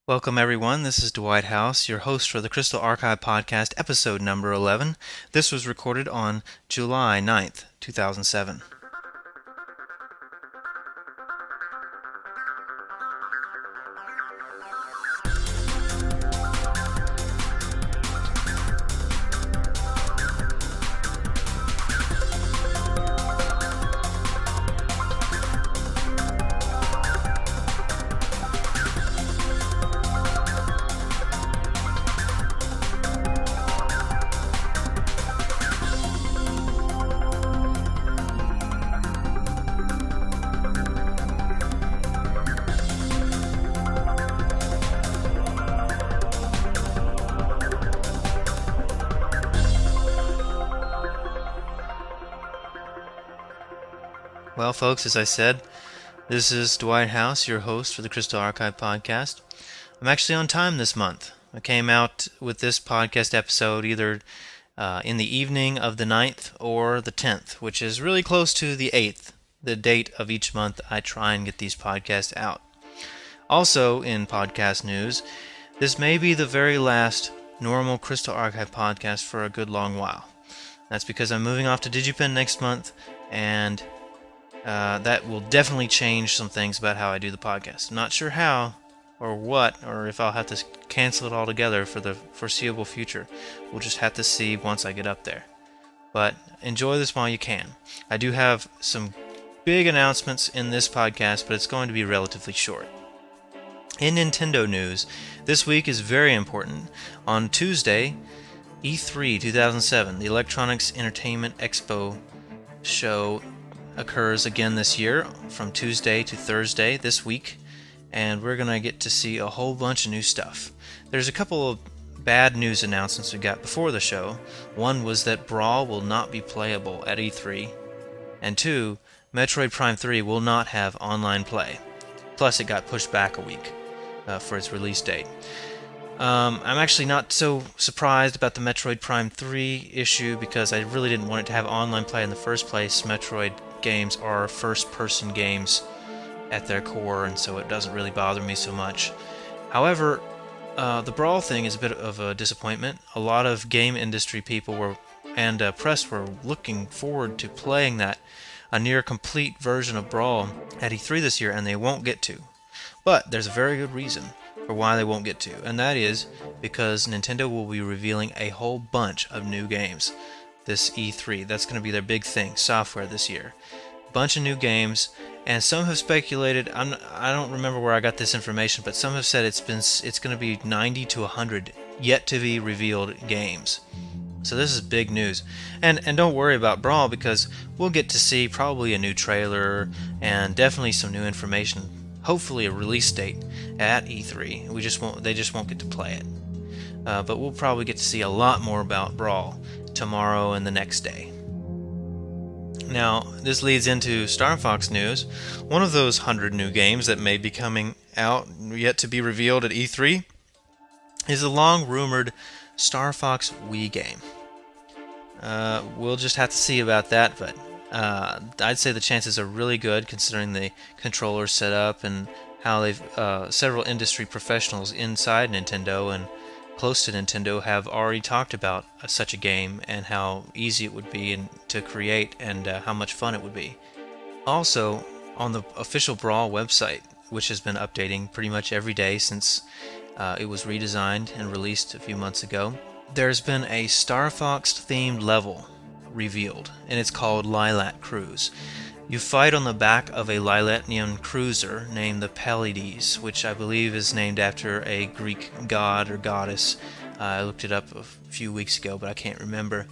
Welcome everyone, this is Dwight House, your host for the Krystal Archive podcast, episode number 11. This was recorded on July 9th, 2007. Well, folks, as I said, this is Dwight House, your host for the Krystal Archive podcast. I'm actually on time this month. I came out with this podcast episode either in the evening of the 9th or the 10th, which is really close to the 8th, the date of each month I try and get these podcasts out. Also, in podcast news, this may be the very last normal Krystal Archive podcast for a good long while. That's because I'm moving off to DigiPen next month, and that will definitely change some things about how I do the podcast. I'm not sure how or what, or if I'll have to cancel it altogether for the foreseeable future. We'll just have to see once I get up there. But enjoy this while you can. I do have some big announcements in this podcast, but it's going to be relatively short. In Nintendo news, this week is very important. On Tuesday, E3 2007, the Electronics Entertainment Expo show occurs again this year from Tuesday to Thursday this week, and we're going to get to see a whole bunch of new stuff. There's a couple of bad news announcements we got before the show. One was that Brawl will not be playable at E3, and two, Metroid Prime 3 will not have online play. Plus, it got pushed back a week for its release date. I'm actually not so surprised about the Metroid Prime 3 issue because I really didn't want it to have online play in the first place. Metroid games are first-person games at their core, and so it doesn't really bother me so much. However, the Brawl thing is a bit of a disappointment. A lot of game industry people and press were looking forward to playing a near-complete version of Brawl at E3 this year, and they won't get to. But there's a very good reason for why they won't get to, and that is because Nintendo will be revealing a whole bunch of new games this E3. That's going to be their big thing, software this year. A bunch of new games, and some have speculated, I don't remember where I got this information, but some have said it's going to be 90 to 100 yet to be revealed games. So this is big news. And don't worry about Brawl, because we'll get to see probably a new trailer and definitely some new information. Hopefully a release date at E3. They just won't get to play it. But we'll probably get to see a lot more about Brawl tomorrow and the next day. Now, this leads into Star Fox news. One of those 100 new games that may be coming out yet to be revealed at E3 is the long-rumored Star Fox Wii game. We'll just have to see about that, but I'd say the chances are really good considering the controller setup and how they've several industry professionals inside Nintendo and close to Nintendo have already talked about such a game and how easy it would be to create and how much fun it would be. Also, on the official Brawl website, which has been updating pretty much every day since it was redesigned and released a few months ago, there's been a Star Fox themed level revealed, and it's called Lilat Cruise. You fight on the back of a Lilatian cruiser named the Pleiades, which I believe is named after a Greek god or goddess. I looked it up a few weeks ago, but I can't remember.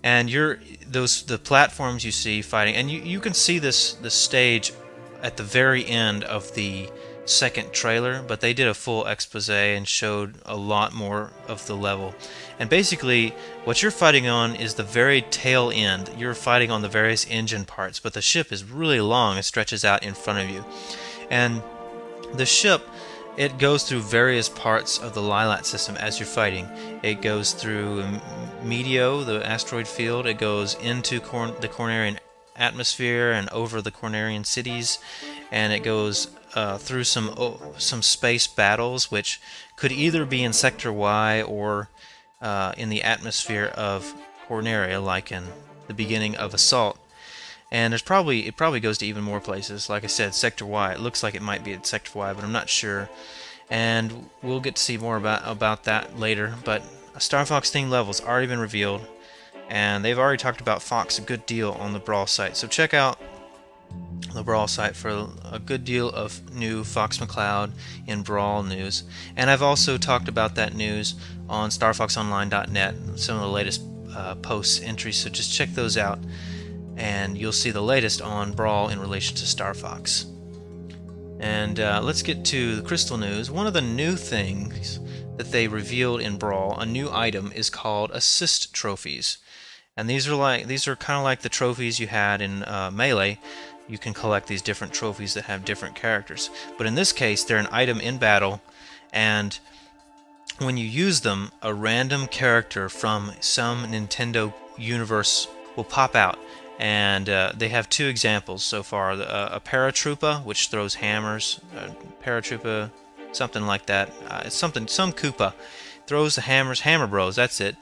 And the platforms you see fighting, and you can see the stage at the very end of the second trailer, but they did a full expose and showed a lot more of the level. And basically, what you're fighting on is the very tail end. You're fighting on the various engine parts, but the ship is really long. It stretches out in front of you. And the ship, it goes through various parts of the Lilat system as you're fighting. It goes through Meteo, the asteroid field. It goes into the Cornerian atmosphere and over the Cornerian cities. and it goes through some space battles, which could either be in Sector Y or in the atmosphere of Corneria, like in the beginning of Assault. And it probably goes to even more places. Like I said, Sector Y. It looks like it might be at Sector Y, but I'm not sure. And we'll get to see more about that later. But Star Fox themed levels already been revealed, and they've already talked about Fox a good deal on the Brawl site. So check out the Brawl site for a good deal of new Fox McCloud in Brawl news. And I've also talked about that news on StarFoxOnline.net, some of the latest posts, entries. So just check those out, and you'll see the latest on Brawl in relation to Star Fox. And let's get to the Krystal news. One of the new things that they revealed in Brawl, a new item, is called Assist Trophies. And these are kind of like the trophies you had in Melee. You can collect these different trophies that have different characters. But in this case, they're an item in battle, and when you use them, a random character from some Nintendo universe will pop out. And they have two examples so far. A Paratroopa, which throws hammers. Paratroopa, something like that. Some Koopa throws the hammers. Hammer Bros, that's it.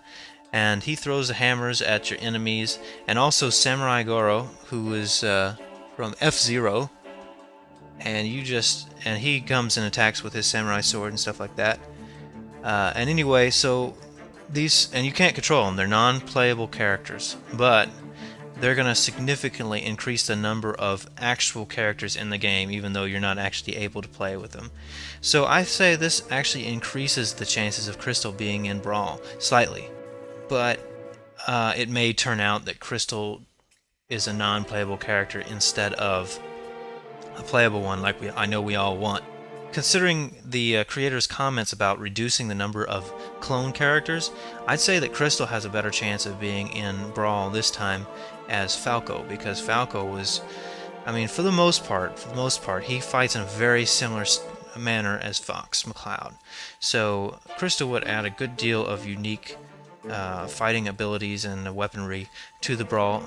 And he throws the hammers at your enemies. And also Samurai Goro, who is from F-Zero. And he comes and attacks with his samurai sword and stuff like that. And anyway, so these, and you can't control them. They're non-playable characters, but they're going to significantly increase the number of actual characters in the game, even though you're not actually able to play with them. So I say this actually increases the chances of Krystal being in Brawl slightly, but it may turn out that Krystal is a non-playable character instead of a playable one, like I know we all want. Considering the creator's comments about reducing the number of clone characters, I'd say that Krystal has a better chance of being in Brawl this time as Falco, because Falco was, I mean, for the most part, he fights in a very similar manner as Fox McCloud. So Krystal would add a good deal of unique fighting abilities and weaponry to the Brawl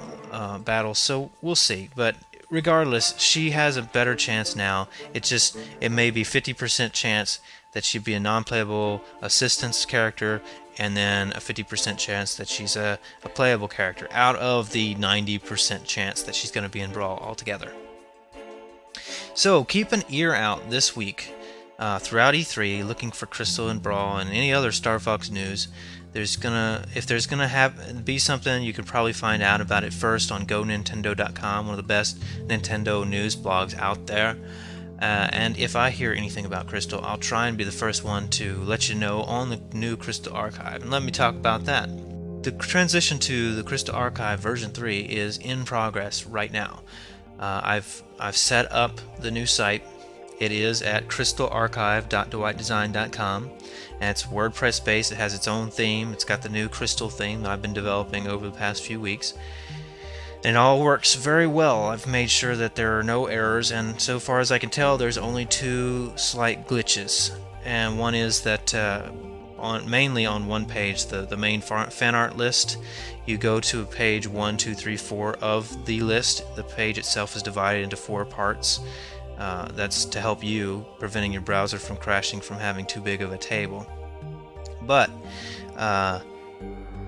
battle. So we'll see, but regardless, she has a better chance now. It may be 50% chance that she'd be a non-playable assistance character, and then a 50% chance that she's a playable character, out of the 90% chance that she's going to be in Brawl altogether. So keep an ear out this week throughout E3, looking for Krystal and Brawl and any other Star Fox news. If there's gonna be something, you can probably find out about it first on GoNintendo.com, one of the best Nintendo news blogs out there. And if I hear anything about Krystal, I'll try and be the first one to let you know on the new Krystal Archive. And let me talk about that. The transition to the Krystal Archive version 3 is in progress right now. I've set up the new site. It is at crystalarchive.dwightdesign.com, and it's WordPress based. It has its own theme. It's got the new Krystal theme that I've been developing over the past few weeks. And it all works very well. I've made sure that there are no errors, and so far as I can tell, there's only two slight glitches. And one is that mainly on one page, the main fan art list, you go to page 1, 2, 3, 4 of the list. The page itself is divided into 4 parts. That's to help you, preventing your browser from crashing from having too big of a table. But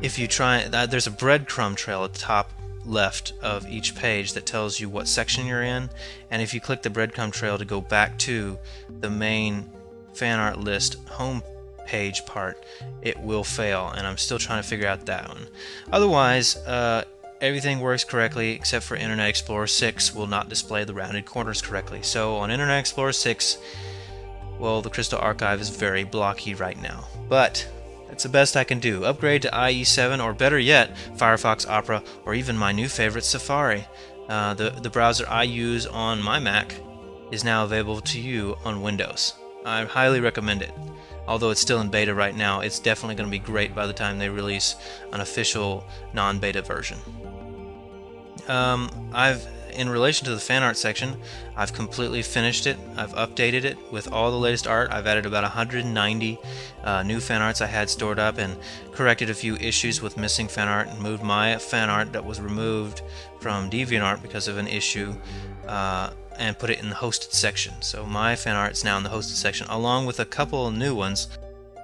if you try, there's a breadcrumb trail at the top left of each page that tells you what section you're in, and if you click the breadcrumb trail to go back to the main fan art list home page part, it will fail, and I'm still trying to figure out that one. Otherwise, everything works correctly except for Internet Explorer 6 will not display the rounded corners correctly. So on Internet Explorer 6, well, the Krystal Archive is very blocky right now, but it's the best I can do. Upgrade to IE7, or better yet, Firefox, Opera, or even my new favorite, Safari. The browser I use on my Mac is now available to you on Windows. I highly recommend it. Although it's still in beta right now, it's definitely going to be great by the time they release an official non-beta version. In relation to the fan art section, I've completely finished it. I've updated it with all the latest art. I've added about 190 new fan arts I had stored up, and corrected a few issues with missing fan art, and moved my fan art that was removed from DeviantArt because of an issue and put it in the hosted section. So my fan art is now in the hosted section, along with a couple of new ones,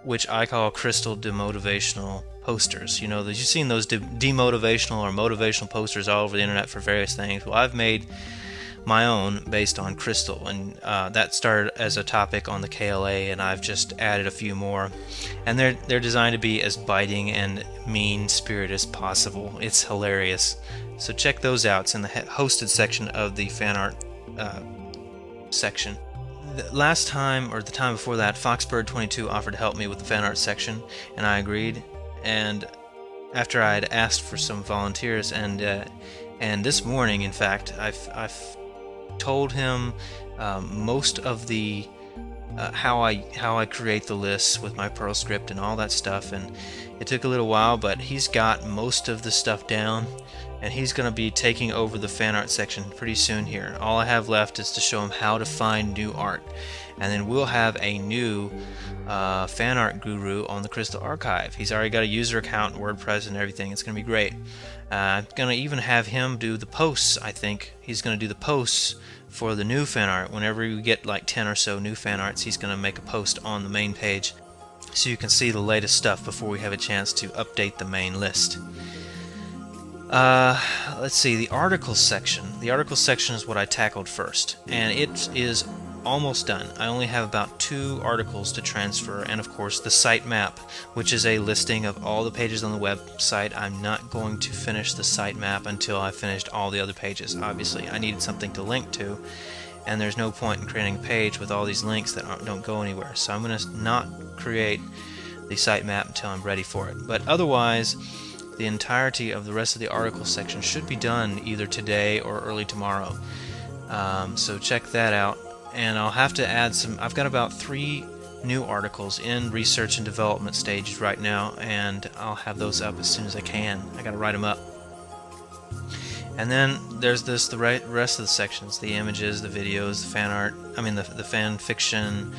which I call Krystal demotivational posters. You know, you've seen those demotivational or motivational posters all over the internet for various things. Well, I've made my own based on Krystal, and that started as a topic on the KLA, and I've just added a few more, and they're designed to be as biting and mean-spirited as possible. It's hilarious. So check those out. It's in the hosted section of the fan art section. The last time, or the time before that, Foxbird22 offered to help me with the fan art section, and I agreed. And after I had asked for some volunteers, and this morning, in fact, I've told him most of the how I create the lists with my Perl script and all that stuff, and it took a little while, but he's got most of the stuff down, and he's going to be taking over the fan art section pretty soon here. All I have left is to show him how to find new art, and then we'll have a new fan art guru on the Krystal Archive. He's already got a user account in WordPress and everything. It's going to be great. I'm going to even have him do the posts. I think he's going to do the posts for the new fan art. Whenever we get like 10 or so new fan arts, he's going to make a post on the main page so you can see the latest stuff before we have a chance to update the main list. Let's see, the articles section. The articles section is what I tackled first, and it is almost done. I only have about 2 articles to transfer, and of course the site map, which is a listing of all the pages on the website. I'm not going to finish the site map until I finished all the other pages. Obviously, I needed something to link to, and there's no point in creating a page with all these links that don't go anywhere. So I'm going to not create the site map until I'm ready for it. But otherwise, the entirety of the rest of the article section should be done either today or early tomorrow. So check that out. And I'll have to add some. I've got about 3 new articles in research and development stages right now, and I'll have those up as soon as I can. I gotta write them up. And then there's the rest of the sections: the images, the videos, the fan art. I mean the fan fiction,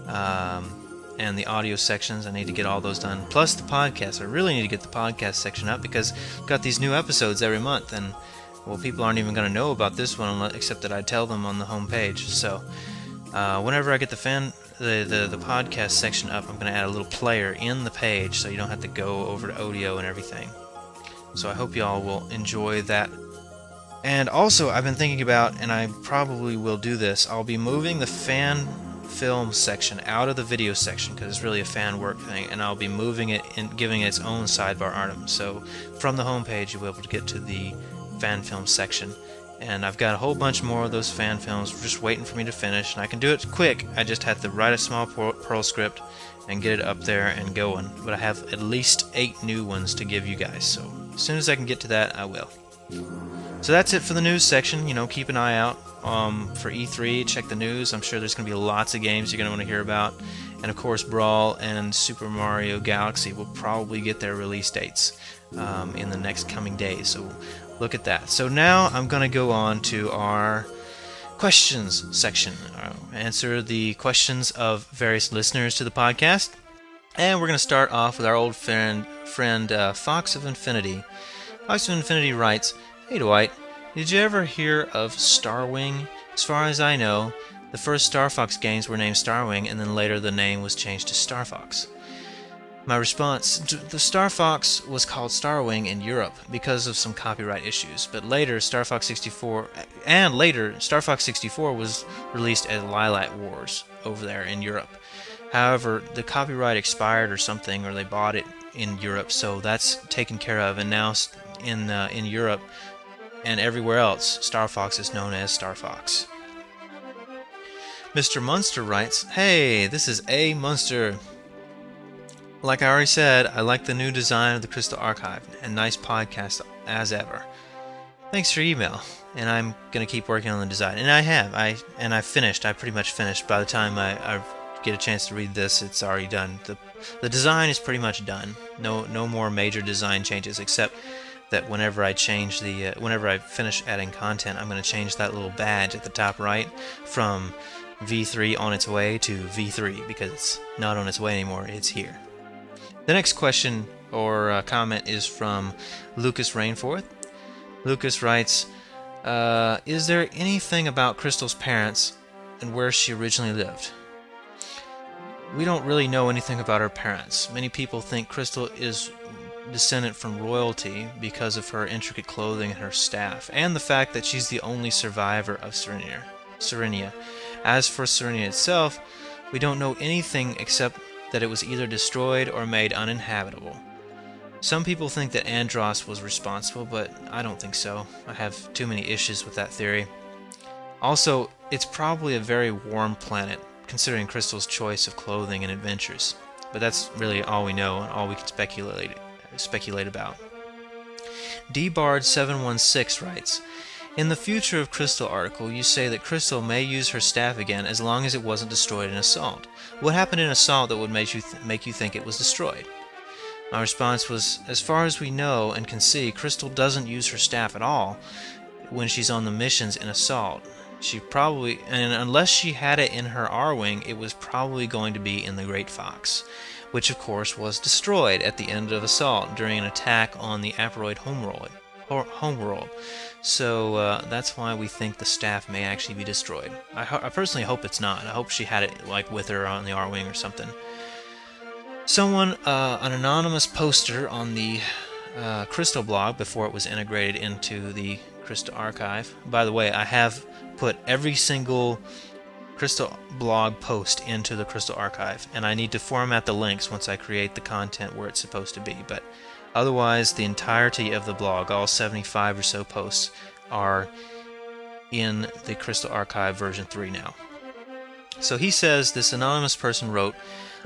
and the audio sections. I need to get all those done. Plus the podcast. I really need to get the podcast section up because I've got these new episodes every month, and well, people aren't even going to know about this one except that I tell them on the home page. So whenever I get the podcast section up, I'm going to add a little player in the page so you don't have to go over to audio and everything. So I hope y'all will enjoy that. And also, I've been thinking about, and I probably will do this, I'll be moving the Fanfilms section out of the video section because it's really a fan work thing, and I'll be moving it and giving it its own sidebar item. So from the home page, you'll be able to get to the Fanfilms section, and I've got a whole bunch more of those fan films just waiting for me to finish, and I can do it quick. I just have to write a small Perl script and get it up there and going, but I have at least 8 new ones to give you guys, so as soon as I can get to that, I will. So that's it for the news section. You know, keep an eye out for E3, check the news. I'm sure there's going to be lots of games you're going to want to hear about, and of course Brawl and Super Mario Galaxy will probably get their release dates in the next coming days, so look at that. So now I'm going to go on to our questions section. I'll answer the questions of various listeners to the podcast. And we're going to start off with our old friend Fox of Infinity. Fox of Infinity writes, "Hey Dwight, did you ever hear of Starwing? As far as I know, the first Star Fox games were named Starwing, and then later the name was changed to Star Fox." My response: the Star Fox was called Starwing in Europe because of some copyright issues, but later Star Fox 64 was released as Lilac Wars over there in Europe. However, the copyright expired or something, or they bought it in Europe, so that's taken care of, and now in Europe and everywhere else, Star Fox is known as Star Fox. Mr. Munster writes, "Hey, this is A. Munster. Like I already said, I like the new design of the Krystal Archive, and nice podcast as ever. Thanks for your email, and I'm going to keep working on the design." And I have. I finished. I pretty much finished. By the time I get a chance to read this, it's already done. The design is pretty much done. No more major design changes, except that whenever I finish adding content, I'm going to change that little badge at the top right from V3 on its way to V3, because it's not on its way anymore, it's here. The next question or comment is from Lucas Rainforth. Lucas writes, Is there anything about Krystal's parents and where she originally lived? We don't really know anything about her parents. Many people think Krystal is descendant from royalty because of her intricate clothing and her staff, and the fact that she's the only survivor of Serenia. As for Serenia itself, we don't know anything except that it was either destroyed or made uninhabitable. Some people think that Andros was responsible, but I don't think so. I have too many issues with that theory. Also, it's probably a very warm planet, considering Krystal's choice of clothing and adventures. But that's really all we know and all we can speculate about. dbard716 writes, in the Future of Krystal article, you say that Krystal may use her staff again as long as it wasn't destroyed in Assault. What happened in Assault that would make you think it was destroyed? My response was, as far as we know and can see, Krystal doesn't use her staff at all when she's on the missions in Assault. She probably, and unless she had it in her R-Wing, it was probably going to be in the Great Fox, which of course was destroyed at the end of Assault during an attack on the Aperoid homeworld. So that's why we think the staff may actually be destroyed. I personally hope it's not. I hope she had it like with her on the R-Wing or something. Someone, an anonymous poster on the Krystal blog before it was integrated into the Krystal Archive. By the way, I have put every single Krystal blog post into the Krystal Archive, and I need to format the links once I create the content where it's supposed to be, but otherwise the entirety of the blog, all 75 or so posts, are in the Krystal Archive version 3 now. So he says, this anonymous person wrote,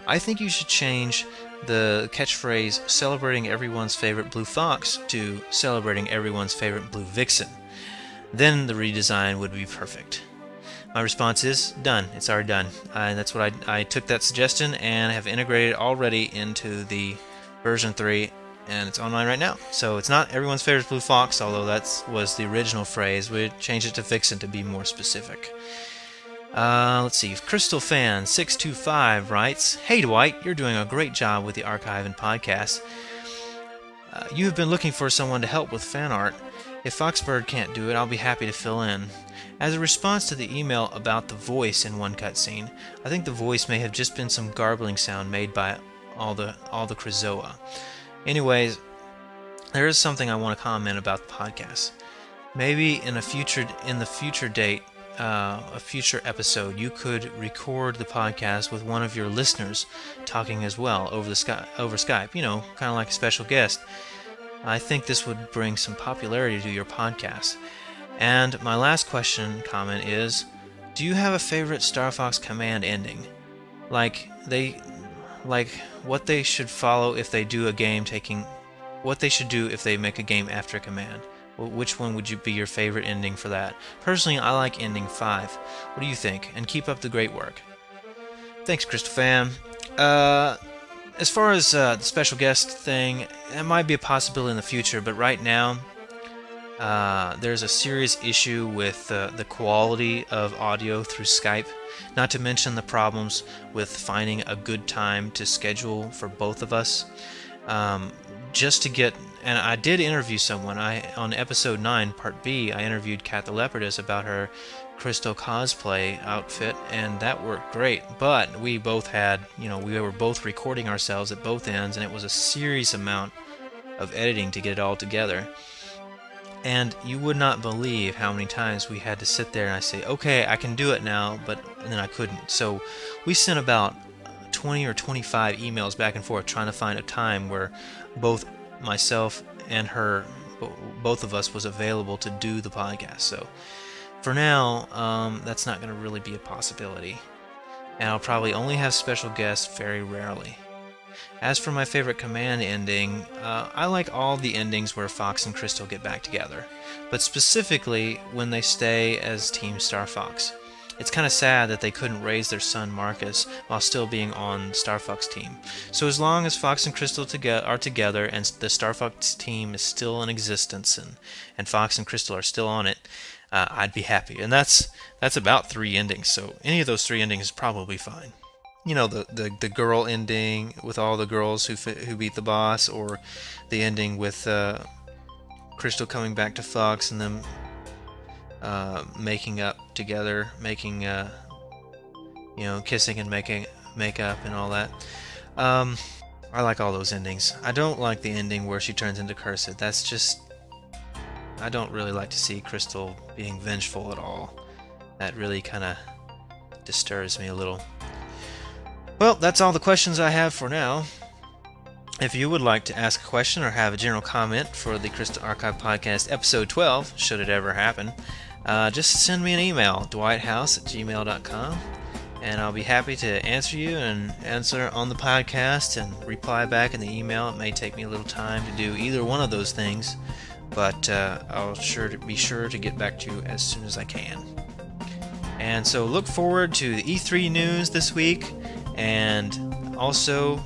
I think you should change the catchphrase celebrating everyone's favorite blue fox to celebrating everyone's favorite blue vixen. Then the redesign would be perfect. My response is, done. It's already done. And that's what I took that suggestion and have integrated already into the version 3, and it's online right now. So it's not everyone's favorite blue fox, although that was the original phrase. We changed it to vixen to be more specific. Let's see. Krystal Fan 625 writes, hey Dwight, you're doing a great job with the archive and podcast. You have been looking for someone to help with fan art. If Foxbird can't do it, I'll be happy to fill in. As a response to the email about the voice in one cutscene, I think the voice may have just been some garbling sound made by all the Krazoa. Anyways, there is something I want to comment about the podcast. Maybe in a future episode, you could record the podcast with one of your listeners talking as well over Skype. You know, kind of like a special guest. I think this would bring some popularity to your podcast. And my last comment is, do you have a favorite Star Fox command ending? Like what they should follow if they do a game what they should do if they make a game after a command. Which one would be your favorite ending for that? Personally, I like ending 5. What do you think? And keep up the great work. Thanks, Krystal Fan. As far as the special guest thing, that might be a possibility in the future, but right now, there's a serious issue with the quality of audio through Skype, not to mention the problems with finding a good time to schedule for both of us. And I did interview someone. On episode 9, part B, I interviewed Kat the Leopardess about her Krystal cosplay outfit, and that worked great. But we both had, we were both recording ourselves at both ends, and it was a serious amount of editing to get it all together. And you would not believe how many times we had to sit there and I say, okay, I can do it now, and then I couldn't. So we sent about 20 or 25 emails back and forth trying to find a time where both myself and her, both of us, was available to do the podcast. So for now, that's not going to really be a possibility. And I'll probably only have special guests very rarely. As for my favorite command ending, I like all the endings where Fox and Krystal get back together, but specifically when they stay as Team Star Fox. It's kind of sad that they couldn't raise their son Marcus while still being on Star Fox team. So as long as Fox and Krystal are together and the Star Fox team is still in existence and Fox and Krystal are still on it, I'd be happy. And that's about 3 endings, so any of those 3 endings is probably fine. The girl ending with all the girls who beat the boss, or the ending with Krystal coming back to Fox and them making up together, making kissing and making makeup and all that. I like all those endings. I don't like the ending where she turns into Cursed. That's just... I don't really like to see Krystal being vengeful at all. That really kind of disturbs me a little. Well, that's all the questions I have for now. If you would like to ask a question or have a general comment for the Krystal Archive Podcast Episode 12, should it ever happen, just send me an email, dwighthouse@gmail.com, and I'll be happy to answer you and answer on the podcast and reply back in the email. It may take me a little time to do either one of those things, but I'll be sure to get back to you as soon as I can. And so look forward to the E3 news this week, and also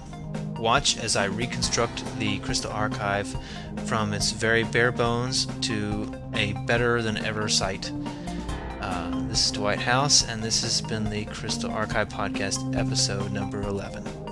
watch as I reconstruct the Krystal Archive from its very bare bones to a better than ever site. This is Dwight House, and this has been the Krystal Archive Podcast, episode number 11.